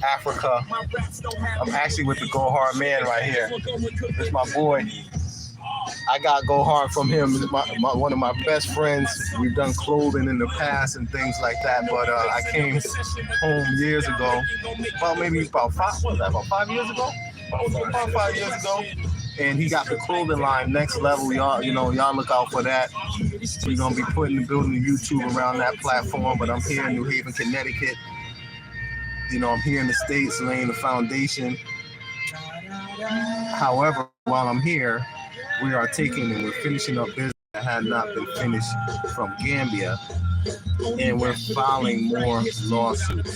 Africa. I'm actually with the Go Hard man right here. It's my boy. I got Go Hard from him. He's one of my best friends. We've done clothing in the past and things like that. But I came home years ago. Well, maybe about 5 years ago? About 5 years ago. And he got the clothing line Next Level. Y'all look out for that. We're gonna be building YouTube around that platform. But I'm here in New Haven, Connecticut. I'm here in the States laying the foundation. However, while I'm here, we are taking and we're finishing up business that had not been finished from Gambia, and we're filing more lawsuits.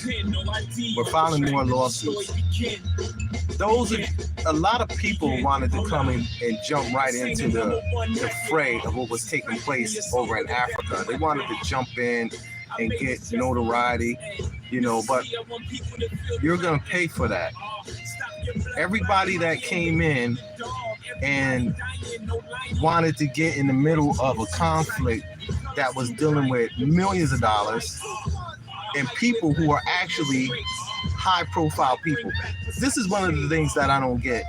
A lot of people wanted to come in and jump right into the fray of what was taking place over in Africa. They wanted to jump in and get notoriety, but you're going to pay for that. Everybody that came in and wanted to get in the middle of a conflict that was dealing with millions of dollars and people who are actually high profile people. This is one of the things that I don't get.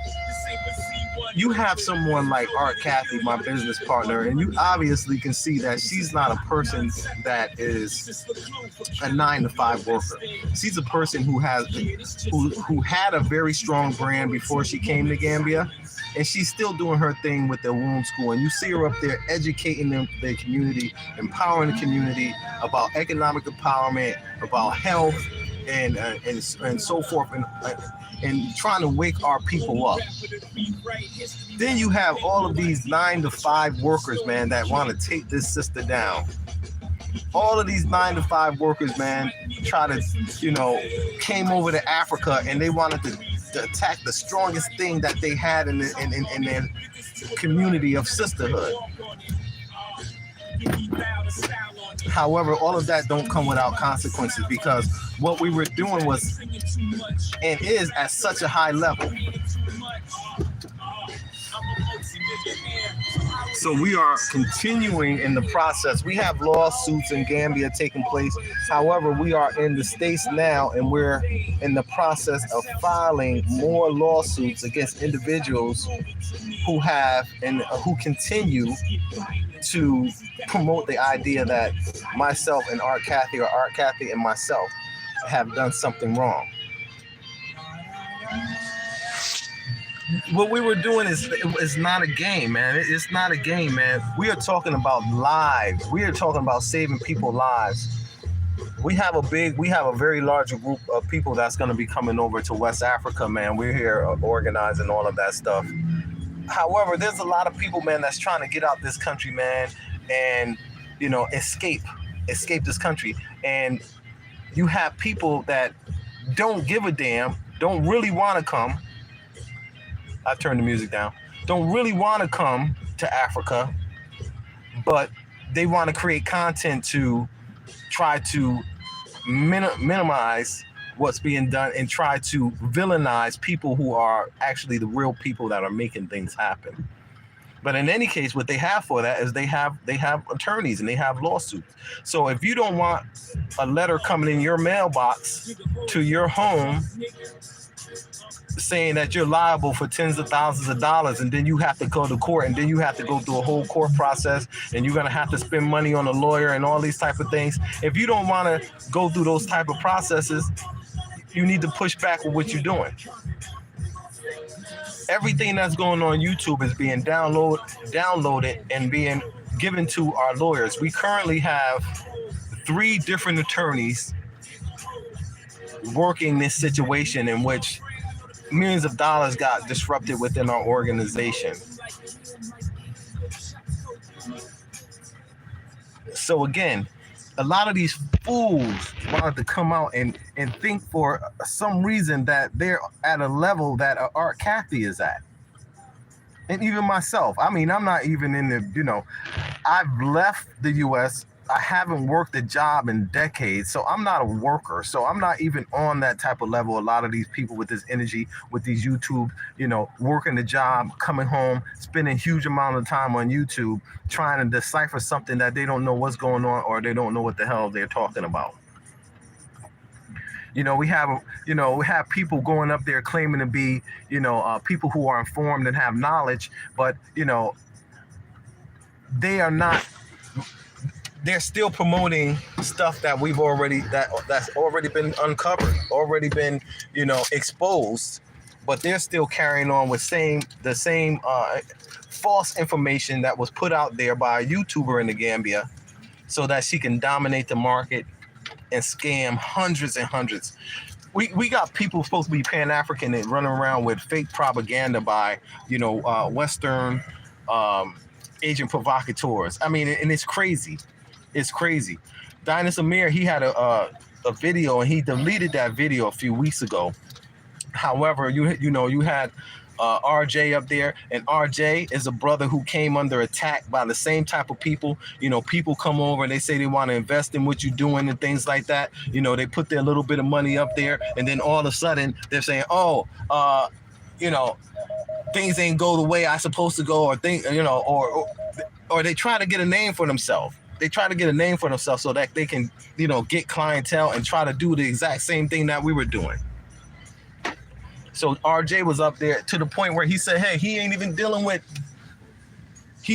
You have someone like Art Cathy, my business partner, and you obviously can see that she's not a person that is a 9-to-5 worker. She's a person who had a very strong brand before she came to Gambia, and she's still doing her thing with the womb school. And you see her up there educating their community, empowering the community about economic empowerment, about health, and so forth, and trying to wake our people up. Then you have all of these 9-to-5 workers, man, that want to take this sister down. All of these 9-to-5 workers, man, came over to Africa and they wanted to attack the strongest thing that they had in their community of sisterhood. However, all of that don't come without consequences, because what we were doing was and is at such a high level. So we are continuing in the process. We have lawsuits in Gambia taking place. However, we are in the States now, and we're in the process of filing more lawsuits against individuals who have and who continue to promote the idea that myself and Art Cathy, or Art Cathy and myself, have done something wrong. What we were doing is not a game, man. It's not a game, man. We are talking about lives. We are talking about saving people's lives. We have a very large group of people that's going to be coming over to West Africa, man. We're here organizing all of that stuff. However, there's a lot of people, man, that's trying to get out this country, man, and, escape this country. And you have people that don't give a damn, don't really want to come. I turned the music down. Don't really want to come to Africa, but they want to create content to try to minimize what's being done and try to villainize people who are actually the real people that are making things happen. But in any case, what they have for that is they have attorneys and they have lawsuits. So if you don't want a letter coming in your mailbox to your home saying that you're liable for tens of thousands of dollars, and then you have to go to court, and then you have to go through a whole court process, and you're going to have to spend money on a lawyer and all these type of things. If you don't want to go through those type of processes, you need to push back with what you're doing. Everything that's going on YouTube is being downloaded and being given to our lawyers. We currently have 3 different attorneys working this situation in which millions of dollars got disrupted within our organization. So again, a lot of these fools wanted to come out and think for some reason that they're at a level that Art Cathy is at. And even myself, I mean, I'm not even in the, I've left the U.S. I haven't worked a job in decades, so I'm not a worker. So I'm not even on that type of level. A lot of these people with this energy, with these YouTube, working the job, coming home, spending a huge amount of time on YouTube, trying to decipher something that they don't know what's going on, or they don't know what the hell they're talking about. We have people going up there claiming to be, people who are informed and have knowledge, but they are not. They're still promoting stuff that that's already been uncovered, already been, exposed, but they're still carrying on with the same false information that was put out there by a YouTuber in the Gambia, so that she can dominate the market and scam hundreds and hundreds. We got people supposed to be Pan-African and running around with fake propaganda by, Western agent provocateurs. I mean, and it's crazy. It's crazy. Dynas Amir, he had a video, and he deleted that video a few weeks ago. However, you had RJ up there, and RJ is a brother who came under attack by the same type of people. People come over and they say they want to invest in what you're doing and things like that. They put their little bit of money up there, and then all of a sudden they're saying, things ain't go the way I supposed to go, or they try to get a name for themselves. They try to get a name for themselves so that they can, get clientele and try to do the exact same thing that we were doing. So RJ was up there to the point where he said, hey, he's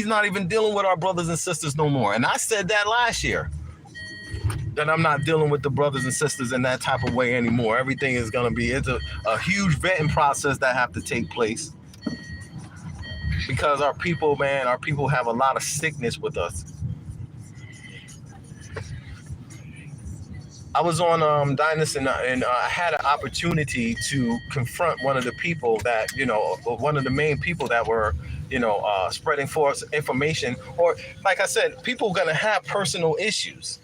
not even dealing with our brothers and sisters no more. And I said that last year, that I'm not dealing with the brothers and sisters in that type of way anymore. Everything is going to be, it's a huge vetting process that have to take place, because our people have a lot of sickness with us. I was on Dynas, and I had an opportunity to confront one of the people that, one of the main people that were, spreading false information. Or, like I said, people are going to have personal issues.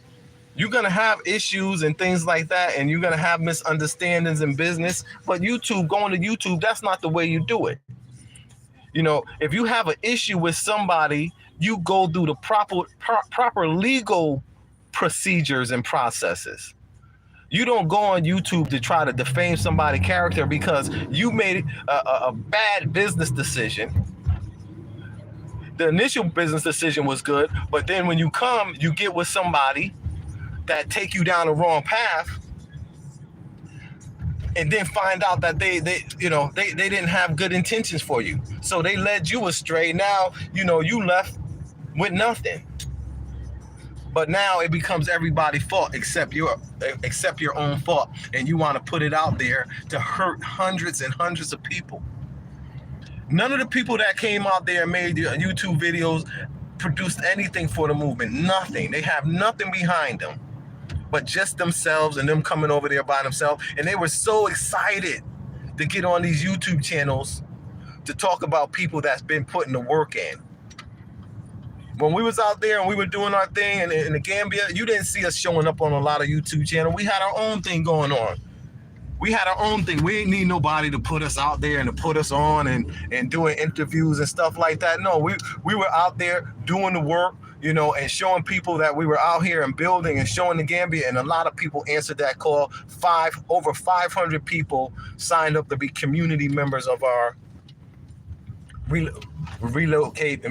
You're going to have issues and things like that, and you're going to have misunderstandings in business. But going to YouTube, that's not the way you do it. If you have an issue with somebody, you go through the proper legal procedures and processes. You don't go on YouTube to try to defame somebody's character because you made a bad business decision. The initial business decision was good, but then when you get with somebody that take you down the wrong path, and then find out that they didn't have good intentions for you. So they led you astray. Now, you left with nothing. But now it becomes everybody's fault except your own fault, and you want to put it out there to hurt hundreds and hundreds of people. None of the people that came out there and made YouTube videos produced anything for the movement. Nothing. They have nothing behind them but just themselves and them coming over there by themselves. And they were so excited to get on these YouTube channels to talk about people that's been putting the work in. When we was out there and we were doing our thing in the Gambia, you didn't see us showing up on a lot of YouTube channels. We had our own thing going on. We had our own thing. We didn't need nobody to put us out there and to put us on and doing interviews and stuff like that. No, we were out there doing the work, and showing people that we were out here and building and showing the Gambia. And a lot of people answered that call. Over 500 people signed up to be community members of our Relocate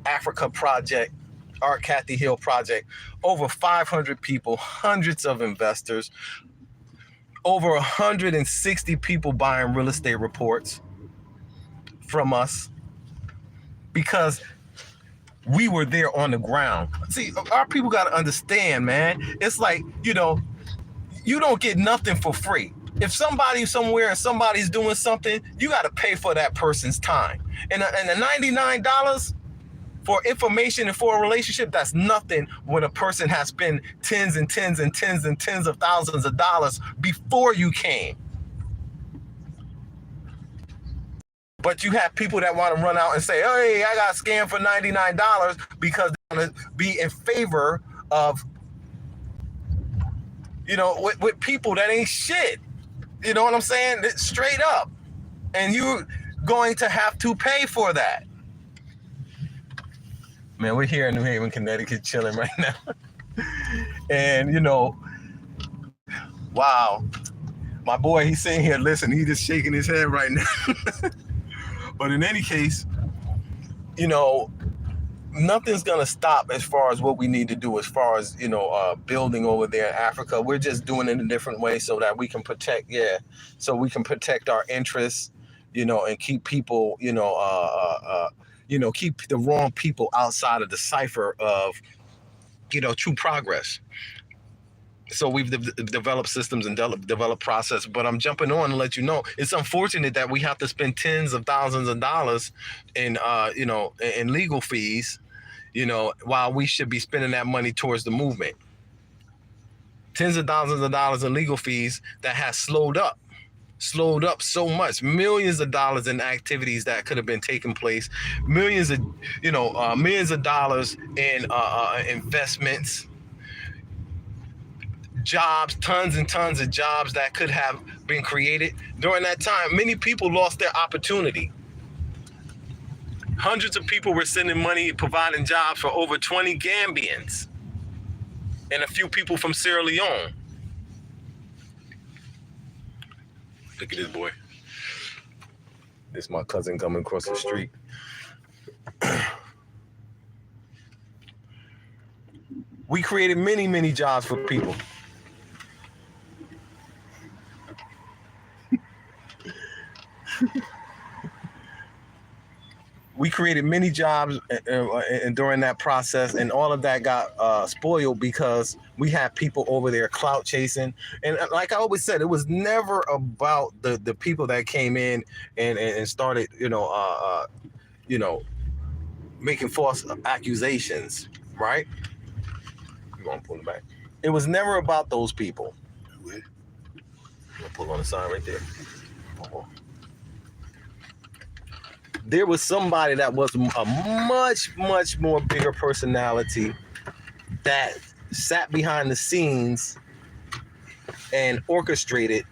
Africa project, our Kathy Hill project. Over 500 people, hundreds of investors, over 160 people buying real estate reports from us, because we were there on the ground. See, our people got to understand, man. It's like, you don't get nothing for free. If somebody's somewhere and somebody's doing something, you got to pay for that person's time. And the $99 for information and for a relationship, that's nothing when a person has spent tens and tens and tens and tens of thousands of dollars before you came. But you have people that want to run out and say, hey, I got scammed for $99 because they want to be in favor of, with people that ain't shit. You know what I'm saying? It's straight up. And you're going to have to pay for that. Man, we're here in New Haven, Connecticut, chilling right now. And, wow. My boy, he's sitting here, listen, he's just shaking his head right now. But in any case, nothing's gonna stop as far as what we need to do as far as building over there in Africa. We're just doing it in a different way so that we can protect our interests, and keep people, keep the wrong people outside of the cipher of true progress. So we've developed systems and developed process, but I'm jumping on to let you know it's unfortunate that we have to spend tens of thousands of dollars in in legal fees, while we should be spending that money towards the movement. Tens of thousands of dollars in legal fees that has slowed up so much, millions of dollars in activities that could have been taking place, millions of dollars in investments, jobs, tons and tons of jobs that could have been created during that time. Many people lost their opportunity. Hundreds of people were sending money, providing jobs for over 20 Gambians and a few people from Sierra Leone. Look at this boy. This is my cousin coming across the street. We created many, many jobs for people. We created many jobs and during that process, and all of that got spoiled because we had people over there clout chasing. And like I always said, it was never about the people that came in and started, making false accusations, right? You want to pull it back? It was never about those people. I'm gonna pull on the sign right there. There was somebody that was a much, much more bigger personality that sat behind the scenes and orchestrated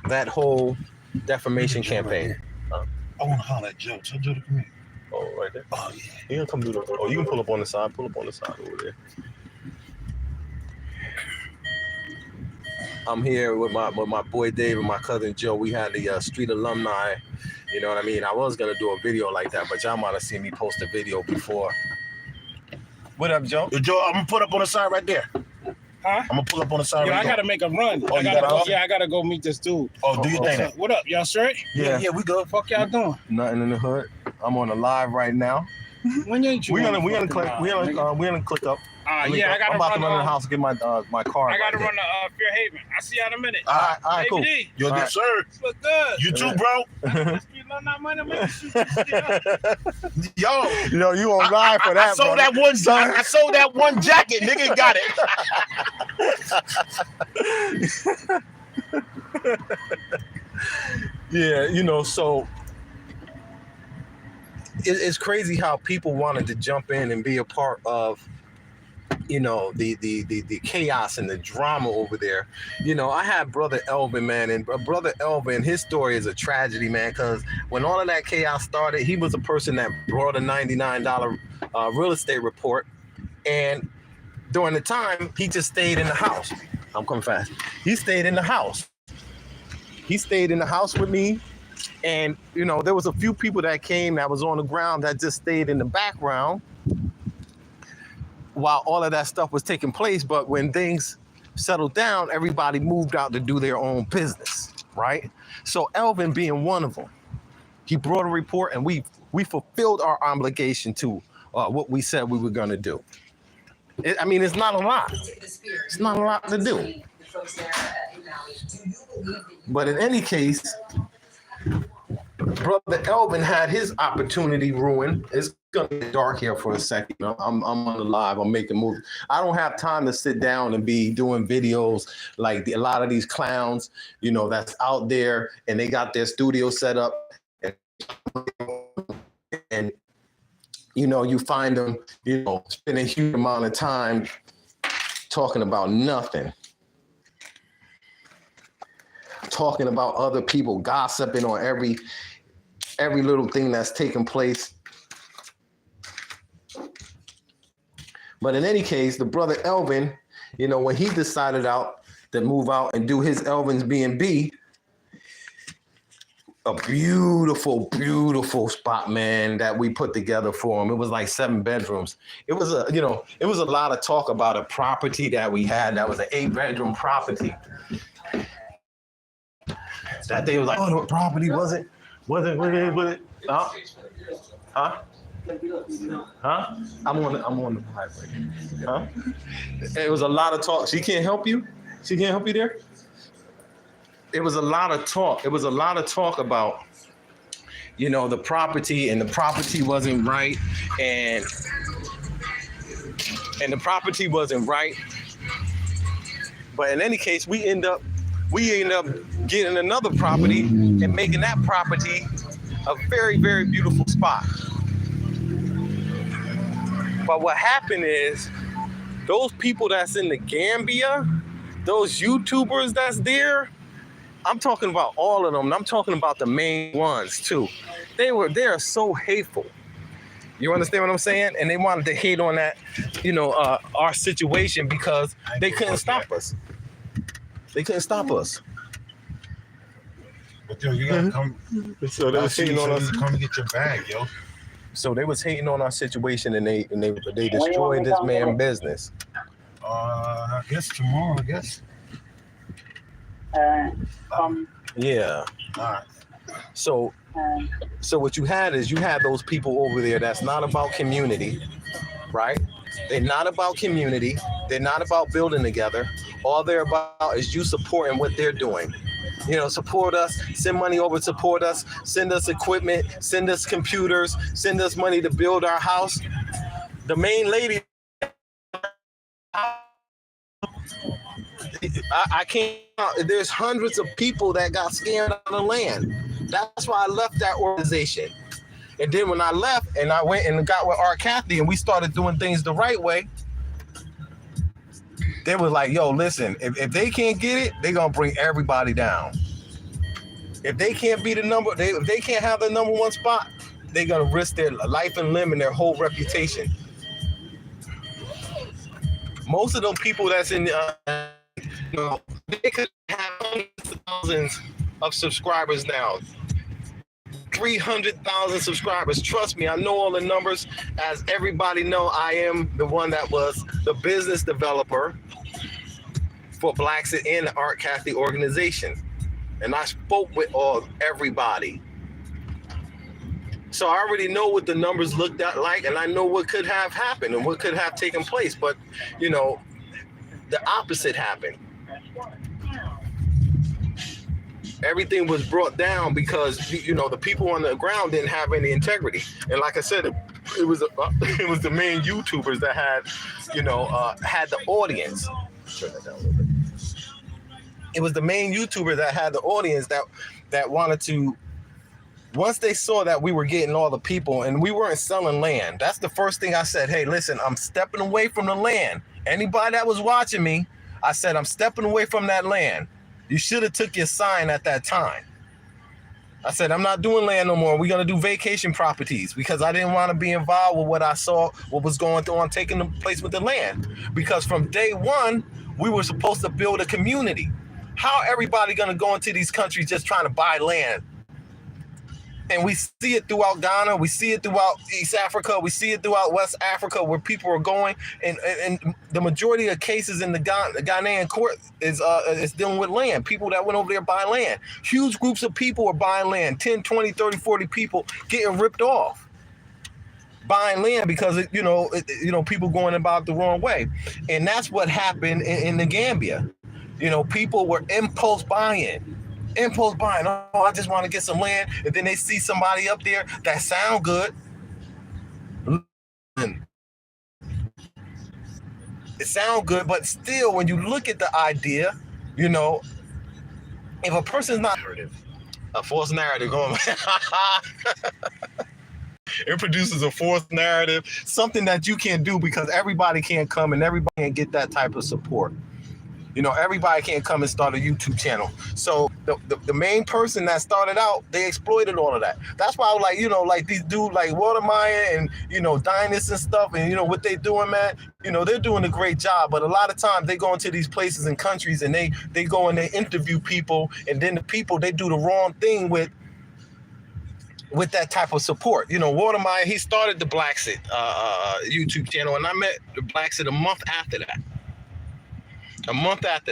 that whole defamation campaign. I want to holler at Joe. Tell Joe to come in. Oh, right there? Oh, yeah. You can come do the... Oh, you can pull up on the side. Pull up on the side over there. I'm here with my boy Dave and my cousin Joe. We had the street alumni. You know what I mean? I was going to do a video like that, but y'all might have seen me post a video before. What up, Joe? Yo, Joe, I'm going to put up on the side right there. Huh? I'm going to pull up on the side Yo, right there. I got to make a run. Oh, I got to go meet this dude. Oh, do you think? What up? Y'all straight? Yeah. Yeah, we good. Fuck y'all doing? Nothing in the hood. I'm on the live right now. When ain't you? We gonna click up. Yeah, I got to I'm about to run in the house and get my car. I got to run to Fair Haven. I'll see y'all in a minute. All right, cool. D. Yo, good, sir. Look good. You too, bro. Yo, you on live for that, I sold that one. I sold that one jacket. Nigga got it. Yeah, so it's crazy how people wanted to jump in and be a part of, the chaos and the drama over there. I had Brother Elvin, man, and Brother Elvin, his story is a tragedy, man, because when all of that chaos started, he was a person that brought a $99 real estate report, and during the time, he just stayed in the house. I'm coming fast. He stayed in the house. He stayed in the house with me. And, there was a few people that came that was on the ground that just stayed in the background while all of that stuff was taking place. But when things settled down, everybody moved out to do their own business, right? So Elvin being one of them, he brought a report and we fulfilled our obligation to what we said we were going to do. It's not a lot. It's not a lot to do. But in any case, Brother Elvin had his opportunity ruined. It's gonna get dark here for a second. I'm on the live. I'm making movies. I don't have time to sit down and be doing videos like a lot of these clowns, that's out there and they got their studio set up and you find them, spending a huge amount of time talking about nothing. Talking about other people, gossiping on every little thing that's taking place. But in any case, the brother Elvin, when he decided to move out and do his Elvin's B&B, a beautiful, beautiful spot, man, that we put together for him. It was like 7 bedrooms. It was it was a lot of talk about a property that we had that was an 8-bedroom property. That they was like, oh, the property wasn't. Huh? Huh? I'm on the highway. Huh? It was a lot of talk. She can't help you? She can't help you there? It was a lot of talk. It was a lot of talk about, the property, and the property wasn't right, and the property wasn't right. But in any case, we end up getting another property and making that property a very, very beautiful spot. But what happened is, those people that's in the Gambia, those YouTubers that's there, I'm talking about all of them. I'm talking about the main ones too. They are so hateful. You understand what I'm saying? And they wanted to hate on that, our situation, because they couldn't stop us. They couldn't stop us. But yo, you gotta come. So they was hating on us. Come and get your bag, yo. So they was hating on our situation, and they destroyed this man's business. I guess tomorrow. I guess. Yeah. All right. So what you had those people over there that's not about community, right? They're not about community. They're not about building together. All they're about is you supporting what they're doing. Support us, send money over, support us, send us equipment, send us computers, send us money to build our house. The main lady, I can't, there's hundreds of people that got scammed out of the land. That's why I left that organization. And then when I left and I went and got with Art Kathy and we started doing things the right way, they was like, yo, listen, if they can't get it, they're going to bring everybody down. If they can't be if they can't have the number one spot, they're going to risk their life and limb and their whole reputation. Most of those people that's in, they could have hundreds of thousands of subscribers now. 300,000 subscribers. Trust me, I know all the numbers. As everybody know, I am the one that was the business developer for Blacks in the Art Kathy organization. And I spoke with everybody. So I already know what the numbers looked like, and I know what could have happened and what could have taken place. But, the opposite happened. Everything was brought down because the people on the ground didn't have any integrity. And like I said, it was the main YouTubers that had had the audience. Turn that down a little bit. It was the main YouTuber that had the audience that wanted to. Once they saw that we were getting all the people and we weren't selling land, that's the first thing I said. Hey, listen, I'm stepping away from the land. Anybody that was watching me, I said, I'm stepping away from that land. You should have took your sign at that time. I said, I'm not doing land no more. We're going to do vacation properties because I didn't want to be involved with what I saw, what was going on, taking the place with the land. Because from day one, we were supposed to build a community. How everybody going to go into these countries just trying to buy land? And we see it throughout Ghana. We see it throughout East Africa. We see it throughout West Africa where people are going. And the majority of cases in the Ghanaian court is dealing with land. People that went over there buy land. Huge groups of people are buying land. 10, 20, 30, 40 people getting ripped off. Buying land because, people going about the wrong way. And that's what happened in the Gambia. People were impulse buying. Oh, I just want to get some land. And then they see somebody up there that sound good. It sound good, but still, when you look at the idea, if a person's not a false narrative going, it produces a false narrative, something that you can't do because everybody can't come and everybody can't get that type of support. Everybody can't come and start a YouTube channel. So the main person that started out, they exploited all of that. That's why I was like, like these dudes like Watermeyer and, Dynas and stuff and, what they doing, man, they're doing a great job. But a lot of times they go into these places and countries and they go and they interview people. And then the people, they do the wrong thing with with that type of support. You know, Watermeyer, he started the Blacksit YouTube channel, and I met the Blacksit a month after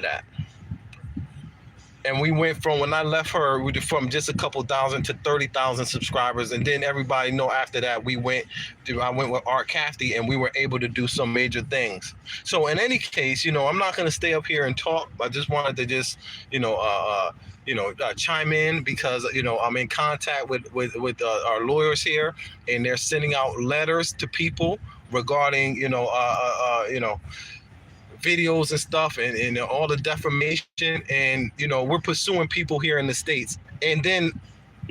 that. And we went from, when I left her, we went from just a couple thousand to 30,000 subscribers. And then everybody know after that, I went with Art Cafty, and we were able to do some major things. So in any case, you know, I'm not going to stay up here and talk. I just wanted to just, chime in because, you know, I'm in contact with our lawyers here, and they're sending out letters to people regarding, videos and stuff, and all the defamation, and you know, we're pursuing people here in the States, and then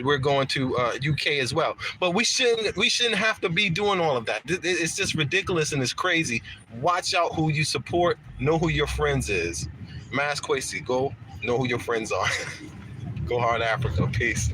we're going to UK as well. But we shouldn't have to be doing all of that. It's just ridiculous and it's crazy. Watch out who you support. Know who your friends is. Mass Kwesi, go know who your friends are. Go hard, Africa. Peace.